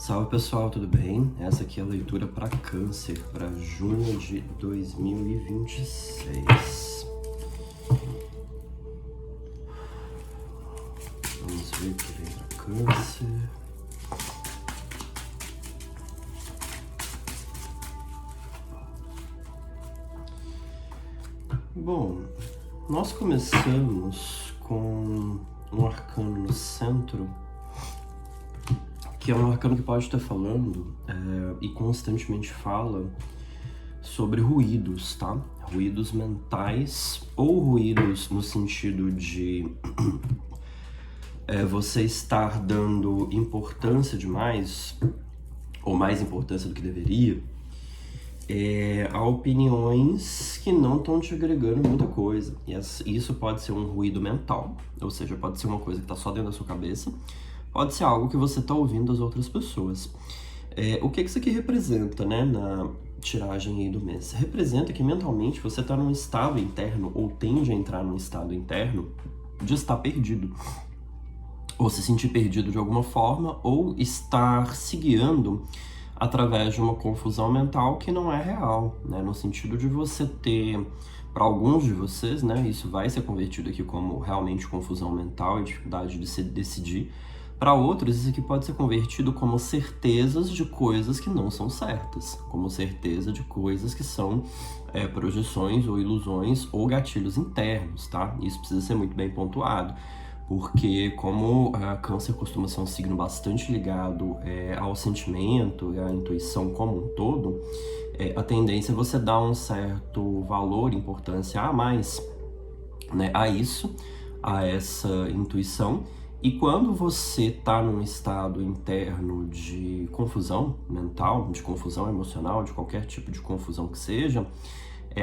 Salve pessoal, tudo bem? Essa aqui é a leitura para Câncer, para junho de 2026. Vamos ver o que vem para Câncer. Bom, nós começamos com um arcano no centro, que é um arcano que pode estar falando e constantemente fala sobre ruídos, tá? Ruídos mentais ou ruídos no sentido de você estar dando importância demais, ou mais importância do que deveria, a opiniões que não estão te agregando muita coisa. E isso pode ser um ruído mental, ou seja, pode ser uma coisa que está só dentro da sua cabeça, pode ser algo que você está ouvindo das outras pessoas. O que isso aqui representa, né, na tiragem aí do mês? Representa que mentalmente você está num estado interno, ou tende a entrar num estado interno, de estar perdido. Ou se sentir perdido de alguma forma, ou estar se guiando através de uma confusão mental que não é real, né? No sentido de você ter, para alguns de vocês, né, isso vai ser convertido aqui como realmente confusão mental e dificuldade de se decidir. Para outros, isso aqui pode ser convertido como certezas de coisas que não são certas, como certeza de coisas que são projeções ou ilusões ou gatilhos internos, tá? Isso precisa ser muito bem pontuado, porque como Câncer costuma ser um signo bastante ligado ao sentimento e à intuição como um todo, a tendência é você dar um certo valor, importância a mais, né, a isso, a essa intuição. E quando você está num estado interno de confusão mental, de confusão emocional, de qualquer tipo de confusão que seja,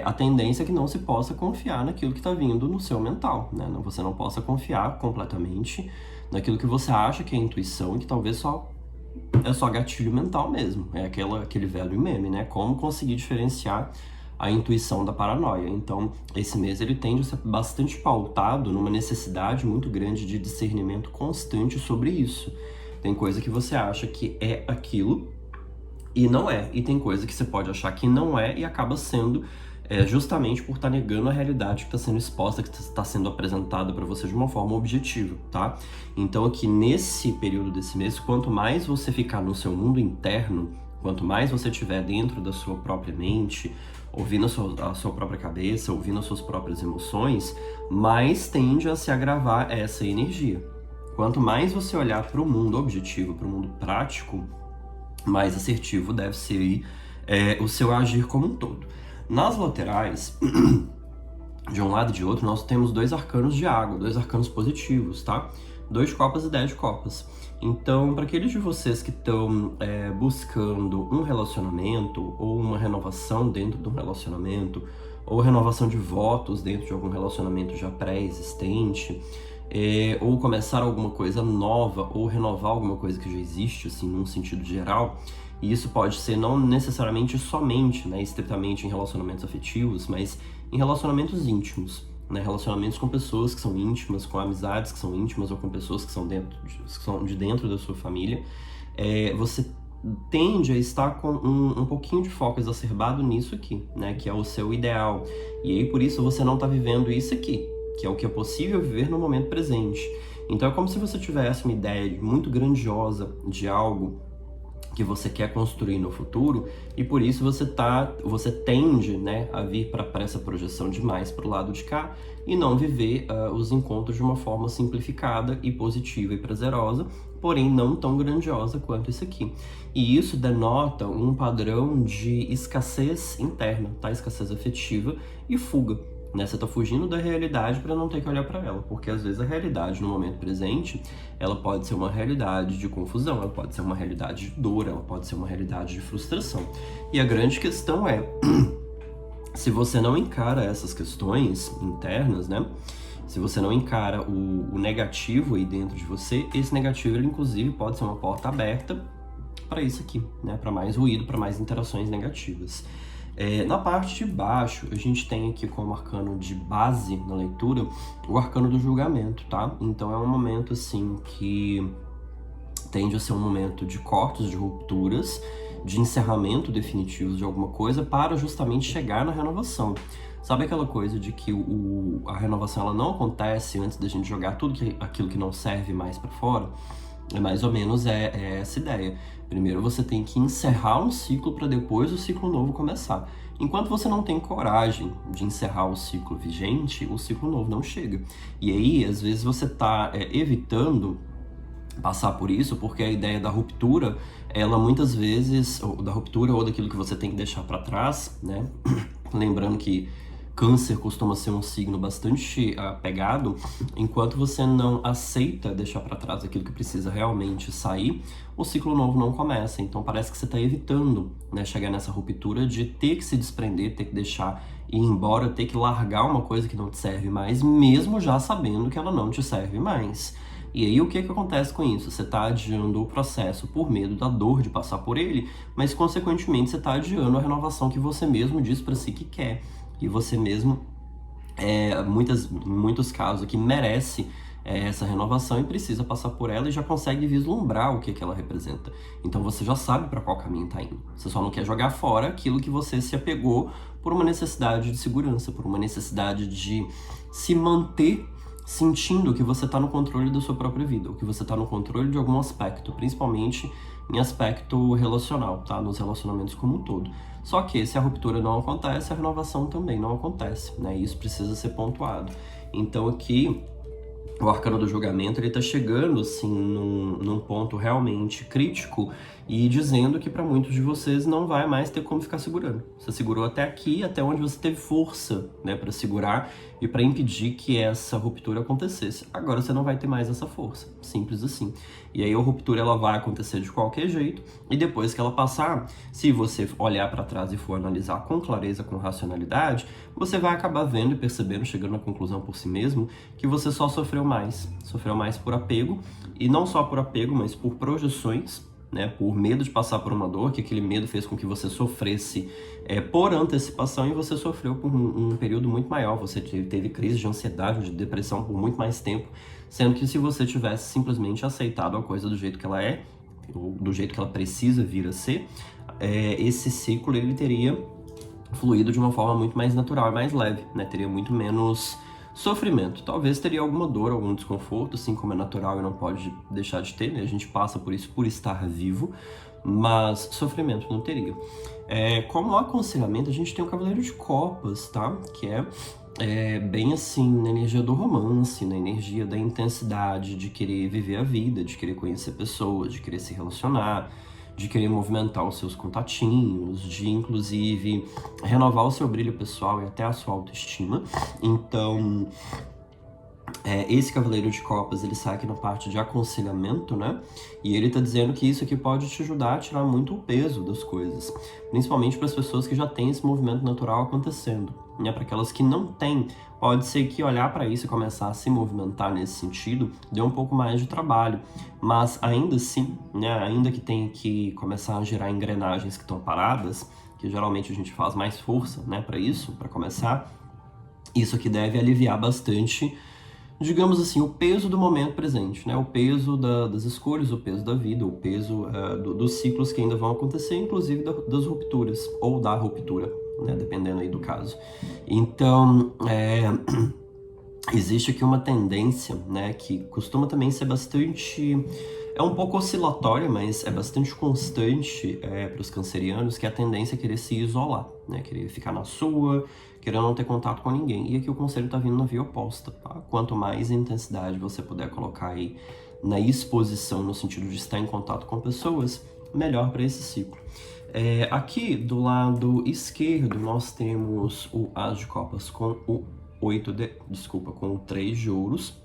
a tendência é que não se possa confiar naquilo que está vindo no seu mental, né? Você não possa confiar completamente naquilo que você acha que é intuição e que talvez é só gatilho mental mesmo. É aquele velho meme, né? Como conseguir diferenciar a intuição da paranoia. Então, esse mês ele tende a ser bastante pautado numa necessidade muito grande de discernimento constante sobre isso. Tem coisa que você acha que é aquilo e não é. E tem coisa que você pode achar que não é e acaba sendo justamente por estar negando a realidade que está sendo exposta, que está sendo apresentada para você de uma forma objetiva, tá? Então aqui nesse período desse mês, quanto mais você ficar no seu mundo interno, quanto mais você estiver dentro da sua própria mente, ouvindo a sua própria cabeça, ouvindo as suas próprias emoções, mais tende a se agravar essa energia. Quanto mais você olhar para o mundo objetivo, para o mundo prático, mais assertivo deve ser o seu agir como um todo. Nas laterais, de um lado e de outro, nós temos dois arcanos de água, dois arcanos positivos, tá? 2 de copas e 10 de copas. Então, para aqueles de vocês que estão buscando um relacionamento, ou uma renovação dentro de um relacionamento, ou renovação de votos dentro de algum relacionamento já pré-existente, ou começar alguma coisa nova, ou renovar alguma coisa que já existe, assim, num sentido geral, e isso pode ser não necessariamente somente, né, estritamente em relacionamentos afetivos, mas em relacionamentos íntimos, né, relacionamentos com pessoas que são íntimas, com amizades que são íntimas ou com pessoas que são de dentro da sua família, você tende a estar com um pouquinho de foco exacerbado nisso aqui, né, que é o seu ideal. E aí por isso você não está vivendo isso aqui, que é o que é possível viver no momento presente. Então é como se você tivesse uma ideia muito grandiosa de algo que você quer construir no futuro, e por isso você tende, né, a vir para essa projeção demais para o lado de cá e não viver os encontros de uma forma simplificada e positiva e prazerosa, porém não tão grandiosa quanto isso aqui. E isso denota um padrão de escassez interna, tá? Escassez afetiva e fuga. Né? Você está fugindo da realidade para não ter que olhar para ela, porque às vezes a realidade no momento presente, ela pode ser uma realidade de confusão, ela pode ser uma realidade de dor, ela pode ser uma realidade de frustração. E a grande questão é, se você não encara essas questões internas, né? Se você não encara o negativo aí dentro de você, esse negativo, ele, inclusive, pode ser uma porta aberta para isso aqui, né? Para mais ruído, para mais interações negativas. Na parte de baixo, a gente tem aqui como arcano de base na leitura o arcano do julgamento, tá? Então é um momento assim que tende a ser um momento de cortes, de rupturas, de encerramento definitivo de alguma coisa para justamente chegar na renovação. Sabe aquela coisa de que a renovação ela não acontece antes da gente jogar aquilo que não serve mais para fora? É mais ou menos essa ideia. Primeiro você tem que encerrar um ciclo para depois o ciclo novo começar. Enquanto você não tem coragem de encerrar o ciclo vigente, o ciclo novo não chega. E aí, às vezes, você está evitando passar por isso, porque a ideia da ruptura, ela muitas vezes, ou da ruptura ou daquilo que você tem que deixar para trás, né? Lembrando que Câncer costuma ser um signo bastante apegado, enquanto você não aceita deixar para trás aquilo que precisa realmente sair, o ciclo novo não começa. Então parece que você está evitando, né, chegar nessa ruptura de ter que se desprender, ter que deixar ir embora, ter que largar uma coisa que não te serve mais, mesmo já sabendo que ela não te serve mais. E aí o que acontece com isso? Você está adiando o processo por medo da dor de passar por ele, mas consequentemente você está adiando a renovação que você mesmo diz para si que quer. E você mesmo, em muitos casos aqui, merece essa renovação e precisa passar por ela e já consegue vislumbrar o que ela representa. Então você já sabe para qual caminho está indo. Você só não quer jogar fora aquilo que você se apegou por uma necessidade de segurança, por uma necessidade de se manter sentindo que você está no controle da sua própria vida, ou que você está no controle de algum aspecto, principalmente em aspecto relacional, tá? Nos relacionamentos como um todo. Só que se a ruptura não acontece, a renovação também não acontece, né? Isso precisa ser pontuado. Então aqui, o arcano do julgamento, ele tá chegando, assim, num ponto realmente crítico e dizendo que para muitos de vocês não vai mais ter como ficar segurando. Você segurou até aqui, até onde você teve força, né, para segurar e para impedir que essa ruptura acontecesse. Agora você não vai ter mais essa força, simples assim. E aí a ruptura ela vai acontecer de qualquer jeito e depois que ela passar, se você olhar para trás e for analisar com clareza, com racionalidade, você vai acabar vendo e percebendo, chegando à conclusão por si mesmo, que você só sofreu mais por apego, e não só por apego, mas por projeções, né, por medo de passar por uma dor, que aquele medo fez com que você sofresse por antecipação e você sofreu por um período muito maior, você teve crise de ansiedade, de depressão por muito mais tempo, sendo que se você tivesse simplesmente aceitado a coisa do jeito que ela é, ou do jeito que ela precisa vir a ser, esse ciclo ele teria fluído de uma forma muito mais natural e mais leve, né, teria muito menos sofrimento. Talvez teria alguma dor, algum desconforto, assim como é natural e não pode deixar de ter, né? A gente passa por isso por estar vivo, mas sofrimento não teria. Como aconselhamento, a gente tem o Cavaleiro de Copas, tá? Que é bem assim, na energia do romance, na energia da intensidade de querer viver a vida, de querer conhecer pessoas, de querer se relacionar, de querer movimentar os seus contatinhos, de inclusive renovar o seu brilho pessoal e até a sua autoestima. Então, esse Cavaleiro de Copas, ele sai aqui na parte de aconselhamento, né? E ele tá dizendo que isso aqui pode te ajudar a tirar muito o peso das coisas, principalmente para as pessoas que já têm esse movimento natural acontecendo, né? Para aquelas que não têm, pode ser que olhar para isso e começar a se movimentar nesse sentido dê um pouco mais de trabalho, mas ainda assim, né? Ainda que tenha que começar a girar engrenagens que estão paradas, que geralmente a gente faz mais força, né? Para isso, para começar, isso aqui deve aliviar bastante, digamos assim, o peso do momento presente, né? O peso das escolhas, o peso da vida, o peso dos ciclos que ainda vão acontecer, inclusive das rupturas, ou da ruptura, né? Dependendo aí do caso. Então, existe aqui uma tendência, né? Que costuma também ser bastante... É um pouco oscilatória, mas é bastante constante para os cancerianos, que é a tendência é querer se isolar, né? Querer ficar na sua, querer não ter contato com ninguém. E aqui o conselho está vindo na via oposta, tá? Quanto mais intensidade você puder colocar aí na exposição, no sentido de estar em contato com pessoas, melhor para esse ciclo. Aqui do lado esquerdo nós temos o As de Copas com o com o 3 de ouros,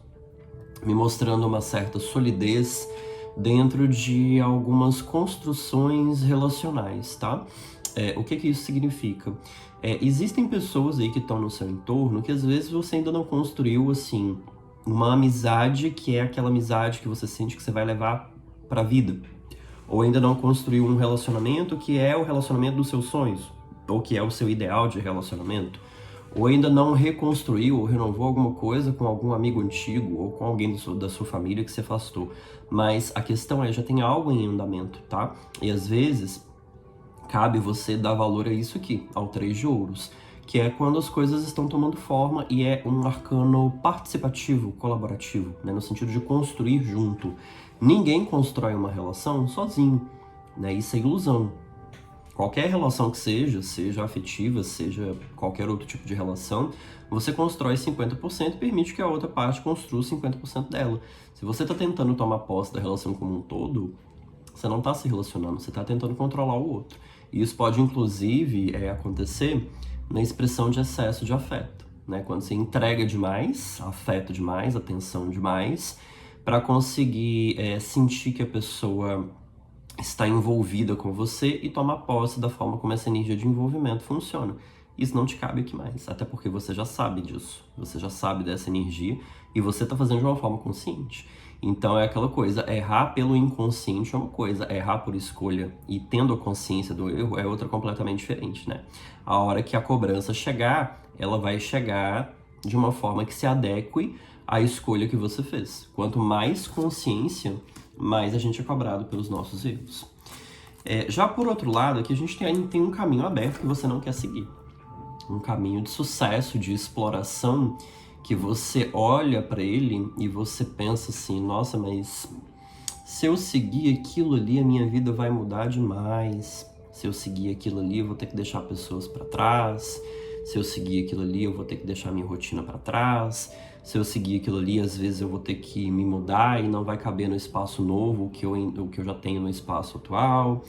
me mostrando uma certa solidez dentro de algumas construções relacionais, tá? O que isso significa? Existem pessoas aí que estão no seu entorno que às vezes você ainda não construiu, assim, uma amizade que é aquela amizade que você sente que você vai levar pra vida. Ou ainda não construiu um relacionamento que é o relacionamento dos seus sonhos, ou que é o seu ideal de relacionamento. ou ainda não reconstruiu ou renovou alguma coisa com algum amigo antigo ou com alguém da sua família que se afastou. Mas a questão é, já tem algo em andamento, tá? E às vezes cabe você dar valor a isso aqui, ao 3 de ouros, que é quando as coisas estão tomando forma e é um arcano participativo, colaborativo, né? No sentido de construir junto. Ninguém constrói uma relação sozinho, né? Isso é ilusão. Qualquer relação que seja afetiva, seja qualquer outro tipo de relação, você constrói 50% e permite que a outra parte construa 50% dela. Se você está tentando tomar posse da relação como um todo, você não está se relacionando, você está tentando controlar o outro. E isso pode, inclusive, acontecer na expressão de excesso de afeto, né? Quando você entrega demais, afeto demais, atenção demais, para conseguir sentir que a pessoa está envolvida com você e tomar posse da forma como essa energia de envolvimento funciona. Isso não te cabe aqui mais, até porque você já sabe disso, você já sabe dessa energia e você está fazendo de uma forma consciente. Então é aquela coisa, errar pelo inconsciente é uma coisa, errar por escolha e tendo a consciência do erro é outra completamente diferente, né? A hora que a cobrança chegar, ela vai chegar de uma forma que se adeque à escolha que você fez. Quanto mais consciência, mais a gente é cobrado pelos nossos erros. Já por outro lado, aqui a gente tem um caminho aberto que você não quer seguir. Um caminho de sucesso, de exploração, que você olha para ele e você pensa assim, nossa, mas se eu seguir aquilo ali, a minha vida vai mudar demais. Se eu seguir aquilo ali, eu vou ter que deixar pessoas para trás. Se eu seguir aquilo ali, eu vou ter que deixar minha rotina para trás. Se eu seguir aquilo ali, às vezes eu vou ter que me mudar e não vai caber no espaço novo o que eu já tenho no espaço atual.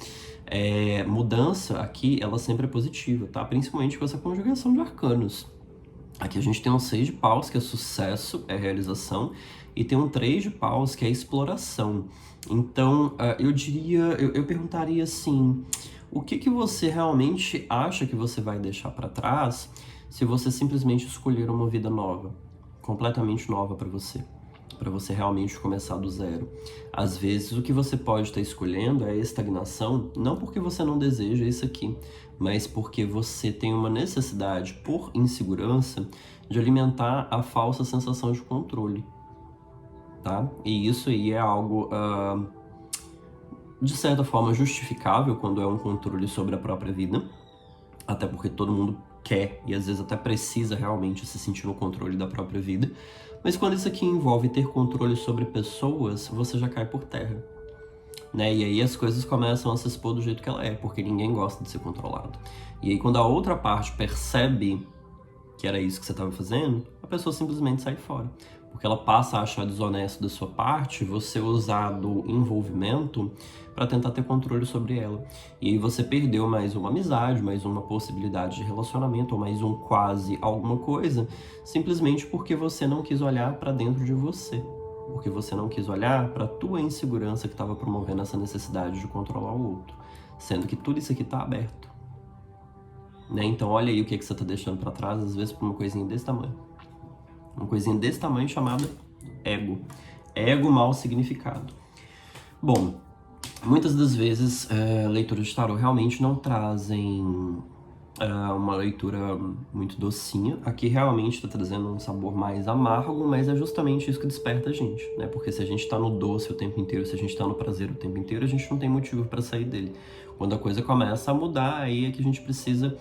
Mudança aqui, ela sempre é positiva, tá? Principalmente com essa conjugação de arcanos. Aqui a gente tem um 6 de paus, que é sucesso, é realização, e tem um 3 de paus, que é exploração. Então, eu perguntaria assim, o que você realmente acha que você vai deixar para trás se você simplesmente escolher uma vida nova, completamente nova para você realmente começar do zero? Às vezes o que você pode estar escolhendo é a estagnação, não porque você não deseja isso aqui, mas porque você tem uma necessidade, por insegurança, de alimentar a falsa sensação de controle, tá? E isso aí é algo, de certa forma, justificável quando é um controle sobre a própria vida, até porque todo mundo quer e às vezes até precisa realmente se sentir no controle da própria vida. Mas quando isso aqui envolve ter controle sobre pessoas, você já cai por terra, né? E aí as coisas começam a se expor do jeito que ela é, porque ninguém gosta de ser controlado. E aí quando a outra parte percebe que era isso que você estava fazendo, a pessoa simplesmente sai fora. Porque ela passa a achar desonesto da sua parte você usar do envolvimento para tentar ter controle sobre ela. E aí você perdeu mais uma amizade, mais uma possibilidade de relacionamento, ou mais um quase alguma coisa, simplesmente porque você não quis olhar para dentro de você. Porque você não quis olhar para a tua insegurança que estava promovendo essa necessidade de controlar o outro. Sendo que tudo isso aqui está aberto. Né? Então olha aí o que você está deixando para trás, às vezes por uma coisinha desse tamanho. Uma coisinha desse tamanho chamada ego. Ego mal significado. Bom, muitas das vezes leituras de tarô realmente não trazem uma leitura muito docinha. Aqui realmente está trazendo um sabor mais amargo, mas é justamente isso que desperta a gente, né? Porque se a gente está no doce o tempo inteiro, se a gente está no prazer o tempo inteiro, a gente não tem motivo para sair dele. Quando a coisa começa a mudar, aí é que a gente precisa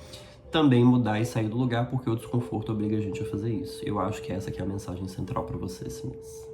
também mudar e sair do lugar, porque o desconforto obriga a gente a fazer isso. Eu acho que essa aqui é a mensagem central para você esse mês.